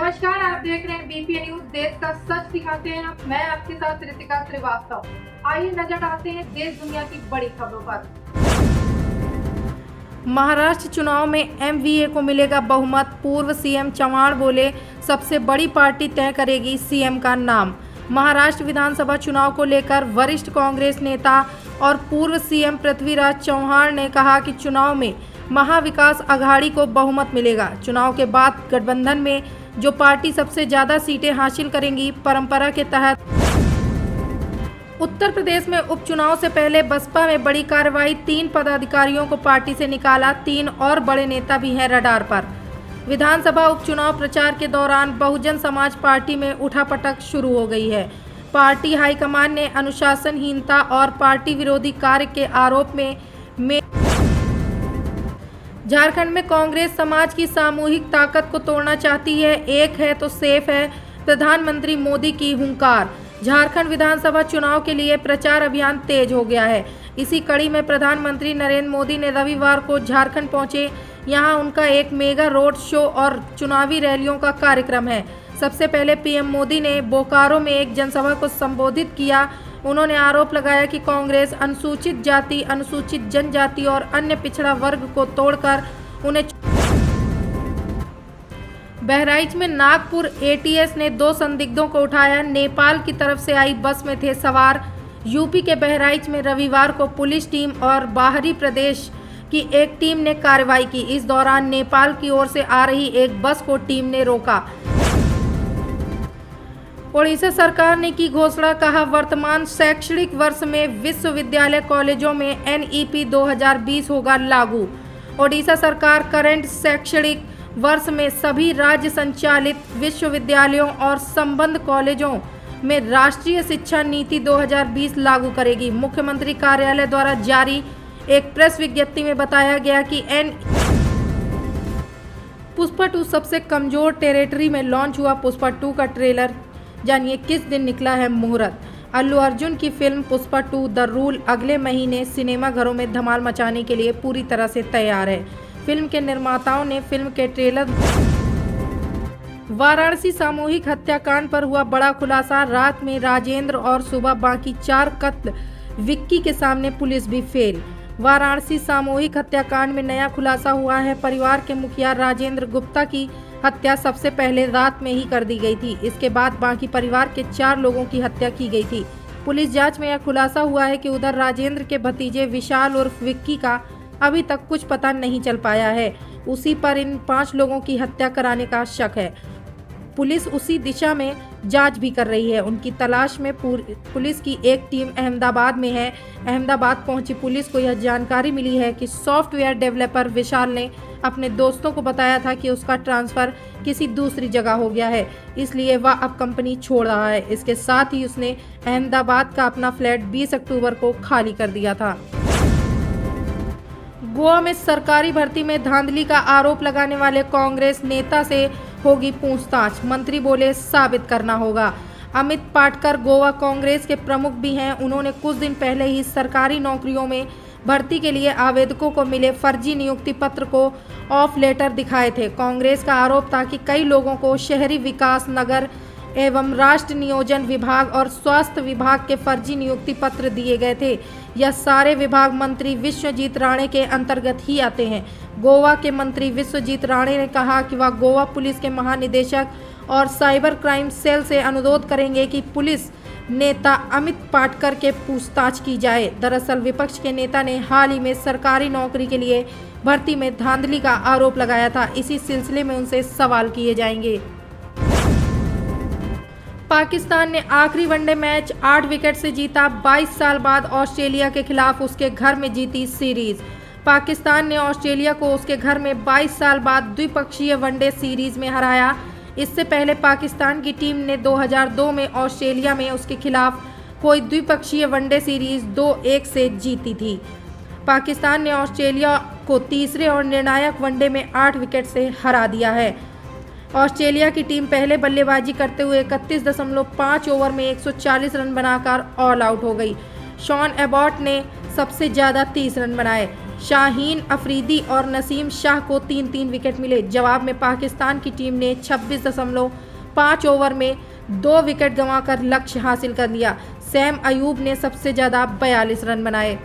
नमस्कार, आप देख रहे हैं बीपीएन न्यूज। देश का सच दिखाते हैं मैं आपके साथ रितिका श्रीवास्तव। आइए नजर डालते हैं देश दुनिया की बड़ी खबरों पर। महाराष्ट्र चुनाव में एमवीए को मिलेगा बहुमत, पूर्व सीएम चव्हाण बोले सबसे बड़ी पार्टी तय करेगी सीएम का नाम। महाराष्ट्र विधानसभा चुनाव को लेकर वरिष्ठ कांग्रेस नेता और पूर्व सीएम पृथ्वीराज चव्हाण ने कहा कि चुनाव में महाविकास आघाड़ी को बहुमत मिलेगा। चुनाव के बाद गठबंधन में जो पार्टी सबसे ज्यादा सीटें हासिल करेंगी, परंपरा के तहत उत्तर प्रदेश में उपचुनाव से पहले बसपा में बड़ी कार्रवाई, 3 पदाधिकारियों को पार्टी से निकाला, 3 और बड़े नेता भी हैं रडार पर। विधानसभा उपचुनाव प्रचार के दौरान बहुजन समाज पार्टी में उठापटक शुरू हो गई है। पार्टी हाईकमान ने अनुशासनहीनता और पार्टी विरोधी कार्य के आरोप में झारखंड में कांग्रेस समाज की सामूहिक ताकत को तोड़ना चाहती है। एक है तो सेफ है, प्रधानमंत्री मोदी की हुंकार। झारखंड विधानसभा चुनाव के लिए प्रचार अभियान तेज हो गया है। इसी कड़ी में प्रधानमंत्री नरेंद्र मोदी ने रविवार को झारखंड पहुंचे। यहां उनका एक मेगा रोड शो और चुनावी रैलियों का कार्यक्रम है। सबसे पहले पीएम मोदी ने बोकारो में एक जनसभा को संबोधित किया। उन्होंने आरोप लगाया कि कांग्रेस अनुसूचित जाति, अनुसूचित जनजाति और अन्य पिछड़ा वर्ग को तोड़कर उन्हें। बहराइच में नागपुर एटीएस ने 2 संदिग्धों को उठाया। नेपाल की तरफ से आई बस में थे सवार। यूपी के बहराइच में रविवार को पुलिस टीम और बाहरी प्रदेश की एक टीम ने कार्रवाई की। इस दौरान नेपाल की ओर से आ रही एक बस को टीम ने रोका। ओडिशा सरकार ने की घोषणा, कहा वर्तमान शैक्षणिक वर्ष में विश्वविद्यालय कॉलेजों में एनईपी 2020 होगा लागू। ओडिशा सरकार करंट शैक्षणिक वर्ष में सभी राज्य संचालित विश्वविद्यालयों और संबद्ध कॉलेजों में राष्ट्रीय शिक्षा नीति 2020 लागू करेगी। मुख्यमंत्री कार्यालय द्वारा जारी एक प्रेस विज्ञप्ति में बताया गया कि पुष्पा 2 सबसे कमजोर टेरिटरी में लॉन्च हुआ पुष्पा 2 का ट्रेलर। जानिए किस दिन निकला है मुहूर्त। अल्लू अर्जुन की फिल्म पुष्पा 2 द रूल अगले महीने सिनेमाघरों में धमाल मचाने के लिए पूरी तरह से तैयार है। फिल्म के निर्माताओं ने फिल्म के ट्रेलर। वाराणसी सामूहिक हत्याकांड पर हुआ बड़ा खुलासा। रात में राजेंद्र और सुबह बाकी 4 कत्ल, विक्की के सामने पुलिस भी फेल। वाराणसी सामूहिक हत्याकांड में नया खुलासा हुआ है। परिवार के मुखिया राजेंद्र गुप्ता की हत्या सबसे पहले रात में ही कर दी गई थी। इसके बाद बाकी परिवार के 4 लोगों की हत्या की गई थी। पुलिस जांच में यह खुलासा हुआ है कि उधर राजेंद्र के भतीजे विशाल उर्फ विक्की का अभी तक कुछ पता नहीं चल पाया है। उसी पर इन 5 लोगों की हत्या कराने का शक है। पुलिस उसी दिशा में जांच भी कर रही है। उनकी तलाश में पुलिस की एक टीम अहमदाबाद में है। अहमदाबाद पहुंची पुलिस को यह जानकारी मिली है कि सॉफ्टवेयर डेवलपर विशाल ने अपने दोस्तों को बताया था कि उसका ट्रांसफर किसी दूसरी जगह हो गया है, इसलिए वह अब कंपनी छोड़ रहा है। इसके साथ ही उसने अहमदाबाद का अपना फ्लैट 20 अक्टूबर को खाली कर दिया था। गोवा में सरकारी भर्ती में धांधली का आरोप लगाने वाले कांग्रेस नेता से होगी पूछताछ। मंत्री बोले साबित करना होगा। अमित पाटकर गोवा कांग्रेस के प्रमुख भी हैं। उन्होंने कुछ दिन पहले ही सरकारी नौकरियों में भर्ती के लिए आवेदकों को मिले फर्जी नियुक्ति पत्र को ऑफ लेटर दिखाए थे। कांग्रेस का आरोप था कि कई लोगों को शहरी विकास, नगर एवं राष्ट्र नियोजन विभाग और स्वास्थ्य विभाग के फर्जी नियुक्ति पत्र दिए गए थे। यह सारे विभाग मंत्री विश्वजीत राणे के अंतर्गत ही आते हैं। गोवा के मंत्री विश्वजीत राणे ने कहा कि वह गोवा पुलिस के महानिदेशक और साइबर क्राइम सेल से अनुरोध करेंगे कि पुलिस नेता अमित पाटकर के पूछताछ की जाए। दरअसल विपक्ष के नेता ने हाल ही में सरकारी नौकरी के लिए भर्ती में धांधली का आरोप लगाया था। इसी सिलसिले में उनसे सवाल किए जाएंगे। पाकिस्तान ने आखिरी वनडे मैच 8 विकेट से जीता। 22 साल बाद ऑस्ट्रेलिया के खिलाफ उसके घर में जीती सीरीज। पाकिस्तान ने ऑस्ट्रेलिया को उसके घर में 22 साल बाद द्विपक्षीय वनडे सीरीज में हराया। इससे पहले पाकिस्तान की टीम ने 2002 में ऑस्ट्रेलिया में उसके खिलाफ कोई द्विपक्षीय वनडे सीरीज 2-1 से जीती थी। पाकिस्तान ने ऑस्ट्रेलिया को तीसरे और निर्णायक वनडे में 8 विकेट से हरा दिया है। ऑस्ट्रेलिया की टीम पहले बल्लेबाजी करते हुए 31.5 ओवर में 140 रन बनाकर ऑल आउट हो गई। शॉन एबॉट ने सबसे ज़्यादा 30 रन बनाए। शाहीन अफरीदी और नसीम शाह को 3-3 विकेट मिले। जवाब में पाकिस्तान की टीम ने 26.5 ओवर में 2 विकेट गंवाकर लक्ष्य हासिल कर लिया। सैम अयूब ने सबसे ज्यादा 42 रन बनाए।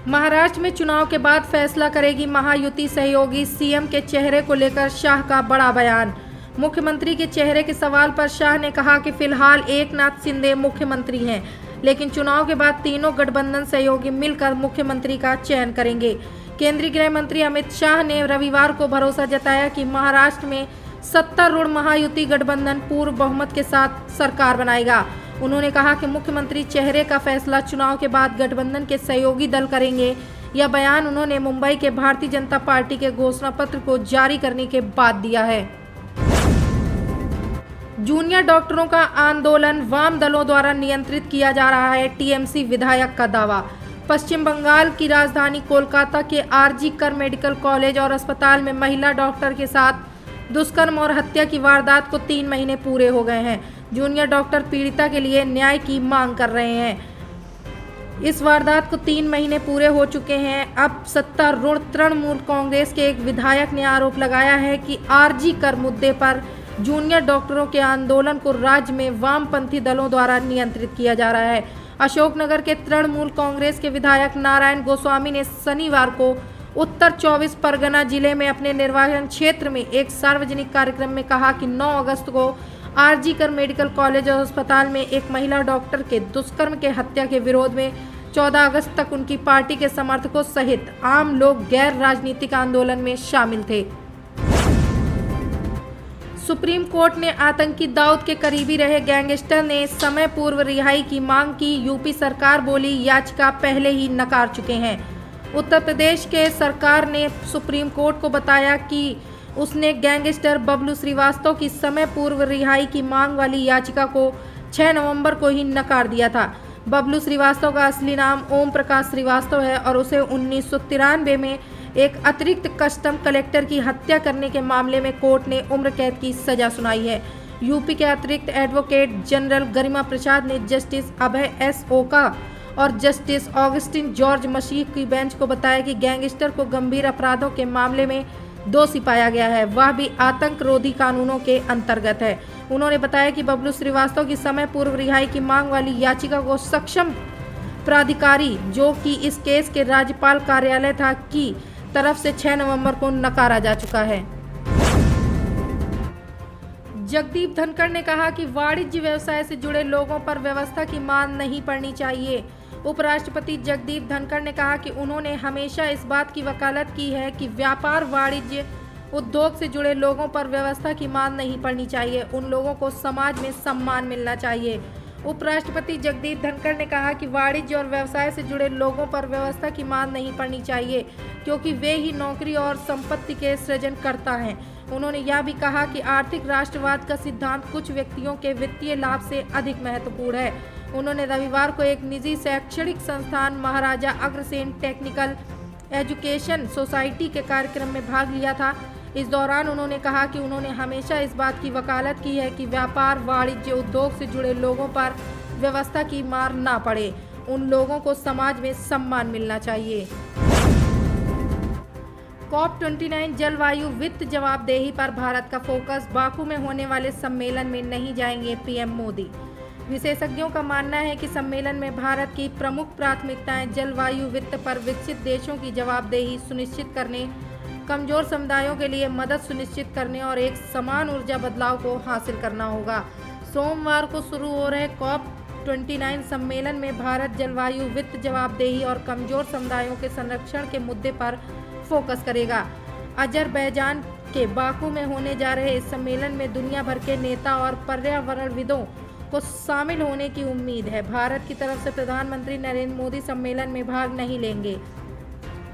महाराष्ट्र में चुनाव के बाद फैसला करेगी महायुति सहयोगी, सीएम के चेहरे को लेकर शाह का बड़ा बयान। मुख्यमंत्री के चेहरे के सवाल पर शाह ने कहा कि फिलहाल एकनाथ शिंदे मुख्यमंत्री हैं, लेकिन चुनाव के बाद तीनों गठबंधन सहयोगी मिलकर मुख्यमंत्री का चयन करेंगे। केंद्रीय गृह मंत्री अमित शाह ने रविवार को भरोसा जताया कि महाराष्ट्र में सत्तारूढ़ महायुति गठबंधन पूर्ण बहुमत के साथ सरकार बनाएगा। उन्होंने कहा कि मुख्यमंत्री चेहरे का फैसला चुनाव के बाद गठबंधन के सहयोगी दल करेंगे। यह बयान उन्होंने मुंबई के भारतीय जनता पार्टी के घोषणा पत्र को जारी करने के बाद दिया है। जूनियर डॉक्टरों का आंदोलन वाम दलों द्वारा नियंत्रित किया जा रहा है, टीएमसी विधायक का दावा। पश्चिम बंगाल की राजधानी कोलकाता के आरजी कर मेडिकल कॉलेज और अस्पताल में महिला डॉक्टर के साथ दुष्कर्म और हत्या की वारदात को 3 महीने पूरे हो गए हैं। जूनियर डॉक्टर पीड़िता के लिए न्याय की मांग कर रहे हैं। इस वारदात को 3 महीने पूरे हो चुके हैं। अब सत्तारूढ़ तृणमूल कांग्रेस के एक विधायक ने आरोप लगाया है कि आरजी कर मुद्दे पर जूनियर डॉक्टरों के आंदोलन को राज्य में वामपंथी दलों द्वारा नियंत्रित किया जा रहा है। अशोकनगर के तृणमूल कांग्रेस के विधायक नारायण गोस्वामी ने शनिवार को उत्तर 24 परगना जिले में अपने निर्वाचन क्षेत्र में एक सार्वजनिक कार्यक्रम में कहा कि 9 अगस्त को आरजी कर मेडिकल कॉलेज और अस्पताल में एक महिला डॉक्टर के दुष्कर्म के हत्या के विरोध में 14 अगस्त तक उनकी पार्टी के समर्थकों सहित आम लोग गैर राजनीतिक आंदोलन में शामिल थे। सुप्रीम कोर्ट ने आतंकी दाऊद के करीबी रहे गैंगस्टर ने समय पूर्व रिहाई की मांग की। यूपी सरकार बोली याचिका पहले ही नकार चुके हैं। उत्तर प्रदेश के सरकार ने सुप्रीम कोर्ट को बताया कि उसने गैंगस्टर बबलू श्रीवास्तव की समय पूर्व रिहाई की मांग वाली याचिका को 6 नवंबर को ही नकार दिया था। बबलू श्रीवास्तव का असली नाम ओम प्रकाश श्रीवास्तव है और उसे 1993 में एक अतिरिक्त कस्टम कलेक्टर की हत्या करने के मामले में कोर्ट ने उम्र कैद की सजा सुनाई है। यूपी के अतिरिक्त एडवोकेट जनरल गरिमा प्रसाद ने जस्टिस अभय एस ओका और जस्टिस ऑगस्टिन जॉर्ज मसीह की बेंच को बताया कि गैंगस्टर को गंभीर अपराधों के मामले में दोषी पाया गया है, वह भी आतंक रोधी कानूनों के अंतर्गत है। उन्होंने बताया कि बबलू श्रीवास्तव की समय पूर्व रिहाई की मांग वाली याचिका को सक्षम प्राधिकारी, जो कि इस केस के राज्यपाल कार्यालय था, की तरफ से 6 नवंबर को नकारा जा चुका है। जगदीप धनखड़ ने कहा कि वाणिज्य व्यवसाय से जुड़े लोगों पर व्यवस्था की मार नहीं पड़नी चाहिए। उपराष्ट्रपति जगदीप धनखड़ ने कहा कि उन्होंने हमेशा इस बात की वकालत की है कि व्यापार वाणिज्य उद्योग से जुड़े लोगों पर व्यवस्था की मार नहीं पड़नी चाहिए। उन लोगों को समाज में सम्मान मिलना चाहिए। उपराष्ट्रपति जगदीप धनखड़ ने कहा कि वाणिज्य और व्यवसाय से जुड़े लोगों पर व्यवस्था की मार नहीं पड़नी चाहिए, क्योंकि वे ही नौकरी और संपत्ति के सृजन करता है। उन्होंने यह भी कहा कि आर्थिक राष्ट्रवाद का सिद्धांत कुछ व्यक्तियों के वित्तीय लाभ से अधिक महत्वपूर्ण है। उन्होंने रविवार को एक निजी शैक्षणिक संस्थान Maharaja Agrasen technical education society के कार्यक्रम में भाग लिया था। इस दौरान उन्होंने कहा कि उन्होंने हमेशा इस बात की वकालत की है कि व्यापार वाणिज्य उद्योग से जुड़े लोगों पर व्यवस्था की मार ना पड़े। उन लोगों को समाज में सम्मान मिलना चाहिए। COP29 जलवायु वित्त जवाबदेही पर भारत का फोकस, बाकू में होने वाले सम्मेलन में नहीं जाएंगे पीएम मोदी। विशेषज्ञों का मानना है कि सम्मेलन में भारत की प्रमुख प्राथमिकताएं जलवायु वित्त पर विकसित देशों की जवाबदेही सुनिश्चित करने, कमजोर समुदायों के लिए मदद सुनिश्चित करने और एक समान ऊर्जा बदलाव को हासिल करना होगा। सोमवार को शुरू हो रहे COP29 सम्मेलन में भारत जलवायु वित्त जवाबदेही और कमजोर समुदायों के संरक्षण के मुद्दे पर फोकस करेगा। अजरबैजान के बाकू में होने जा रहे इस सम्मेलन में दुनिया भर के नेता और पर्यावरणविदों को शामिल होने की उम्मीद है। भारत की तरफ से प्रधानमंत्री नरेंद्र मोदी सम्मेलन में भाग नहीं लेंगे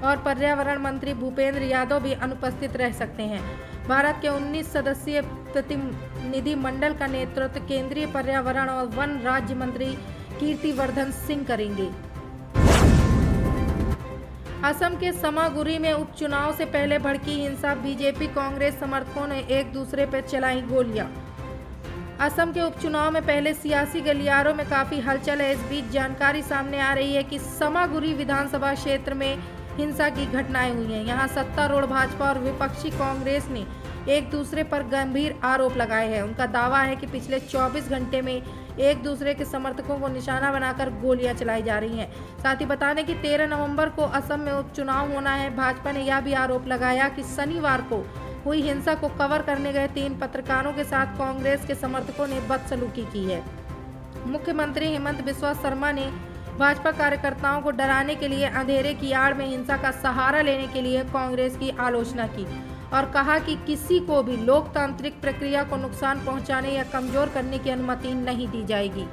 और पर्यावरण मंत्री भूपेंद्र यादव भी अनुपस्थित रह सकते हैं। भारत के 19 सदस्यीय प्रतिनिधि मंडल का नेतृत्व केंद्रीय पर्यावरण और वन राज्य मंत्री कीर्तिवर्धन सिंह करेंगे। असम के समागुरी में उपचुनाव से पहले भड़की हिंसा, बीजेपी कांग्रेस समर्थकों ने एक दूसरे पर चलाई गोलियां। असम के उपचुनाव में पहले सियासी गलियारों में काफी हलचल है। इस बीच जानकारी सामने आ रही है कि समागुरी विधानसभा क्षेत्र में हिंसा की घटनाएं हुई हैं। यहां सत्तारूढ़ भाजपा और विपक्षी कांग्रेस ने एक दूसरे पर गंभीर आरोप लगाए हैं। उनका दावा है कि पिछले 24 घंटे में एक दूसरे के समर्थकों को निशाना बनाकर गोलियां चलाई जा रही हैं। साथ ही बता दें कि 13 नवंबर को असम में उपचुनाव होना है। भाजपा ने यह भी आरोप लगाया कि शनिवार को हुई हिंसा को कवर करने गए 3 पत्रकारों के साथ कांग्रेस के समर्थकों ने बदसलूकी की है। मुख्यमंत्री हेमंत बिस्वा शर्मा ने भाजपा कार्यकर्ताओं को डराने के लिए अंधेरे की आड़ में हिंसा का सहारा लेने के लिए कांग्रेस की आलोचना की और कहा कि किसी को भी लोकतांत्रिक प्रक्रिया को नुकसान पहुंचाने या कमजोर करने की अनुमति नहीं दी जाएगी।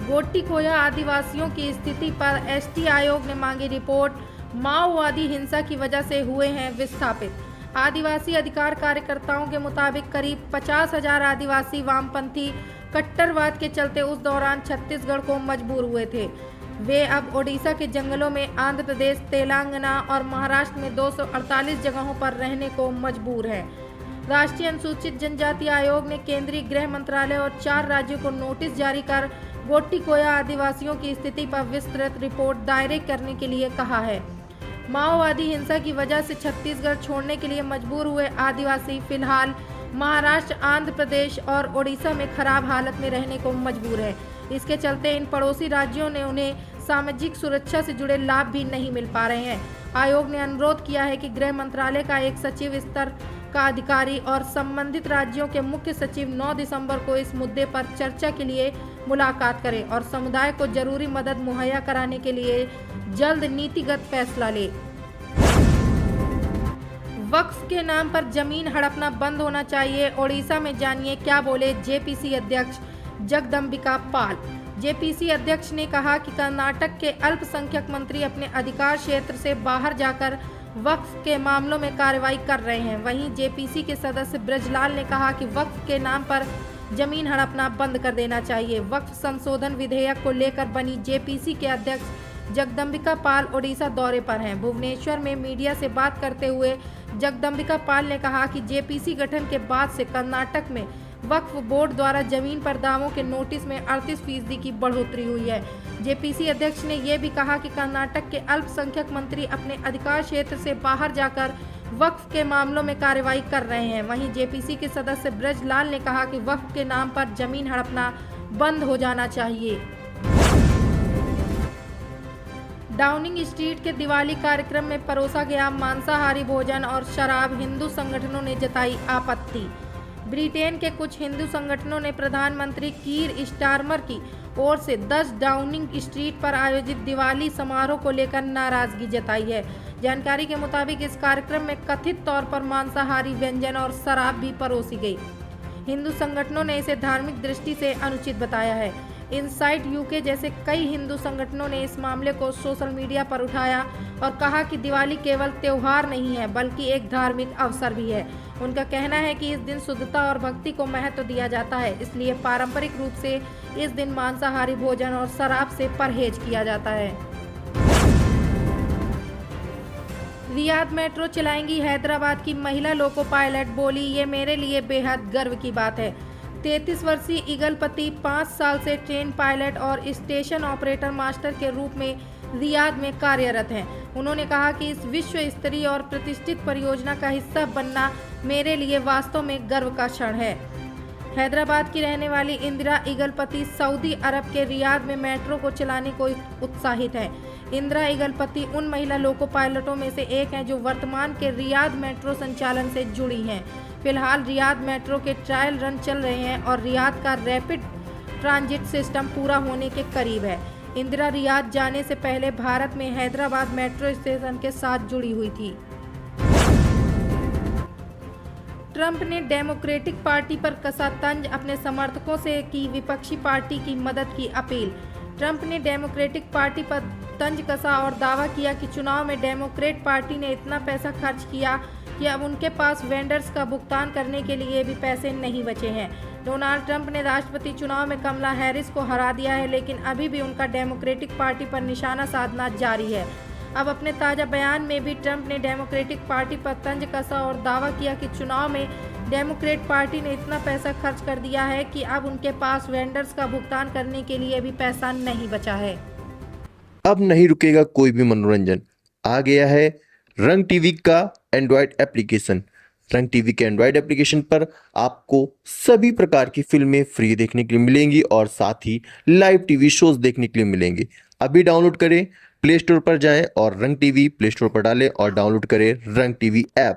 गोटीखोया आदिवासियों की स्थिति पर एसटी आयोग ने मांगी रिपोर्ट। माओवादी हिंसा की वजह से हुए हैं विस्थापित। आदिवासी अधिकार कार्यकर्ताओं के मुताबिक करीब 50,000 आदिवासी वामपंथी कट्टरवाद के चलते उस दौरान छत्तीसगढ़ को मजबूर हुए थे। वे अब ओडिशा के जंगलों में, आंध्र प्रदेश, तेलंगाना और महाराष्ट्र में 248 जगहों पर रहने को मजबूर हैं। राष्ट्रीय अनुसूचित जनजाति आयोग ने केंद्रीय गृह मंत्रालय और 4 राज्यों को नोटिस जारी कर गोटीखोया आदिवासियों की स्थिति पर विस्तृत रिपोर्ट दायर करने के लिए कहा है। माओवादी हिंसा की वजह से छत्तीसगढ़ छोड़ने के लिए मजबूर हुए आदिवासी फिलहाल महाराष्ट्र, आंध्र प्रदेश और ओडिशा में खराब हालत में रहने को मजबूर है। इसके चलते इन पड़ोसी राज्यों ने उन्हें सामाजिक सुरक्षा से जुड़े लाभ भी नहीं मिल पा रहे हैं। आयोग ने अनुरोध किया है कि गृह मंत्रालय का एक सचिव स्तर का अधिकारी और संबंधित राज्यों के मुख्य सचिव 9 दिसंबर को इस मुद्दे पर चर्चा के लिए मुलाकात करें और समुदाय को जरूरी मदद मुहैया कराने के लिए जल्द नीतिगत फैसला ले। वक्फ के नाम पर जमीन हड़पना बंद होना चाहिए। ओडिशा में जानिए क्या बोले जेपीसी अध्यक्ष जगदम्बिका पाल। जेपीसी अध्यक्ष ने कहा कि कर्नाटक के अल्पसंख्यक मंत्री अपने अधिकार क्षेत्र से बाहर जाकर वक्फ के मामलों में कार्रवाई कर रहे हैं। वहीं जेपीसी के सदस्य ब्रजलाल ने कहा कि वक्फ के नाम पर जमीन हड़पना बंद कर देना चाहिए। वक्फ संशोधन विधेयक को लेकर बनी जेपीसी के अध्यक्ष जगदम्बिका पाल ओडिशा दौरे पर हैं। भुवनेश्वर में मीडिया से बात करते हुए जगदम्बिका पाल ने कहा कि जेपीसी गठन के बाद से कर्नाटक में वक्फ बोर्ड द्वारा जमीन पर दावों के नोटिस में 38% की बढ़ोतरी हुई है। जेपीसी अध्यक्ष ने यह भी कहा कि कर्नाटक के अल्पसंख्यक मंत्री अपने अधिकार क्षेत्र से बाहर जाकर वक्फ के मामलों में कार्रवाई कर रहे हैं। वहीं जेपीसी के सदस्य ब्रजलाल ने कहा कि वक्फ के नाम पर जमीन हड़पना बंद हो जाना चाहिए। डाउनिंग स्ट्रीट के दिवाली कार्यक्रम में परोसा गया मांसाहारी भोजन और शराब, हिंदू संगठनों ने जताई आपत्ति। ब्रिटेन के कुछ हिंदू संगठनों ने प्रधानमंत्री कीर स्टारमर की ओर से 10 डाउनिंग स्ट्रीट पर आयोजित दिवाली समारोह को लेकर नाराजगी जताई है। जानकारी के मुताबिक इस कार्यक्रम में कथित तौर पर मांसाहारी व्यंजन और शराब भी परोसी गई। हिंदू संगठनों ने इसे धार्मिक दृष्टि से अनुचित बताया है। इनसाइट यूके जैसे कई हिंदू संगठनों ने इस मामले को सोशल मीडिया पर उठाया और कहा कि दिवाली केवल त्योहार नहीं है बल्कि एक धार्मिक अवसर भी है। उनका कहना है कि इस दिन शुद्धता और भक्ति को महत्व दिया जाता है, इसलिए पारंपरिक रूप से इस दिन मांसाहारी भोजन और शराब से परहेज किया जाता है। रियाद मेट्रो चलाएंगी हैदराबाद की महिला लोको पायलट, बोली ये मेरे लिए बेहद गर्व की बात है। 33 वर्षीय ईगलपति 5 साल से ट्रेन पायलट और स्टेशन ऑपरेटर मास्टर के रूप में रियाद में कार्यरत हैं। उन्होंने कहा कि इस विश्व स्तरीय और प्रतिष्ठित परियोजना का हिस्सा बनना मेरे लिए वास्तव में गर्व का क्षण है। हैदराबाद की रहने वाली इंदिरा ईगलपति सऊदी अरब के रियाद में मेट्रो को चलाने को उत्साहित हैं। इंदिरा ईगलपति उन महिला लोको पायलटों में से एक हैं जो वर्तमान के रियाद मेट्रो संचालन से जुड़ी हैं। फिलहाल रियाद मेट्रो के ट्रायल रन चल रहे हैं और रियाद का रैपिड ट्रांजिट सिस्टम पूरा होने के करीब है। इंदिरा रियाद जाने से पहले भारत में हैदराबाद मेट्रो स्टेशन के साथ जुड़ी हुई थी। ट्रंप ने डेमोक्रेटिक पार्टी पर कसा तंज, अपने समर्थकों से की विपक्षी पार्टी की मदद की अपील। ट्रंप ने डेमोक्रेटिक पार्टी पर तंज कसा और दावा किया कि चुनाव में डेमोक्रेट पार्टी ने इतना पैसा खर्च किया कि अब उनके पास वेंडर्स का भुगतान करने के लिए भी पैसे नहीं बचे हैं। डोनाल्ड ट्रंप ने राष्ट्रपति चुनाव में कमला हैरिस को हरा दिया है, लेकिन अभी भी उनका डेमोक्रेटिक पार्टी पर निशाना साधना जारी है। अब अपने ताज़ा बयान में भी ट्रंप ने डेमोक्रेटिक पार्टी पर तंज कसा और दावा किया कि चुनाव में डेमोक्रेट पार्टी ने इतना पैसा खर्च कर दिया है कि अब उनके पास वेंडर्स का भुगतान करने के लिए भी पैसा नहीं बचा है। अब नहीं रुकेगा कोई भी मनोरंजन। आ गया है रंग टीवी का एंड्रॉयड एप्लीकेशन। रंग टीवी के एंड्रॉयड एप्लीकेशन पर आपको सभी प्रकार की फिल्में फ्री देखने के लिए मिलेंगी और साथ ही लाइव टीवी शोज देखने के लिए मिलेंगे। अभी डाउनलोड करें, प्ले स्टोर पर जाएं और रंग टीवी प्ले स्टोर पर डालें और डाउनलोड करें रंग टीवी ऐप।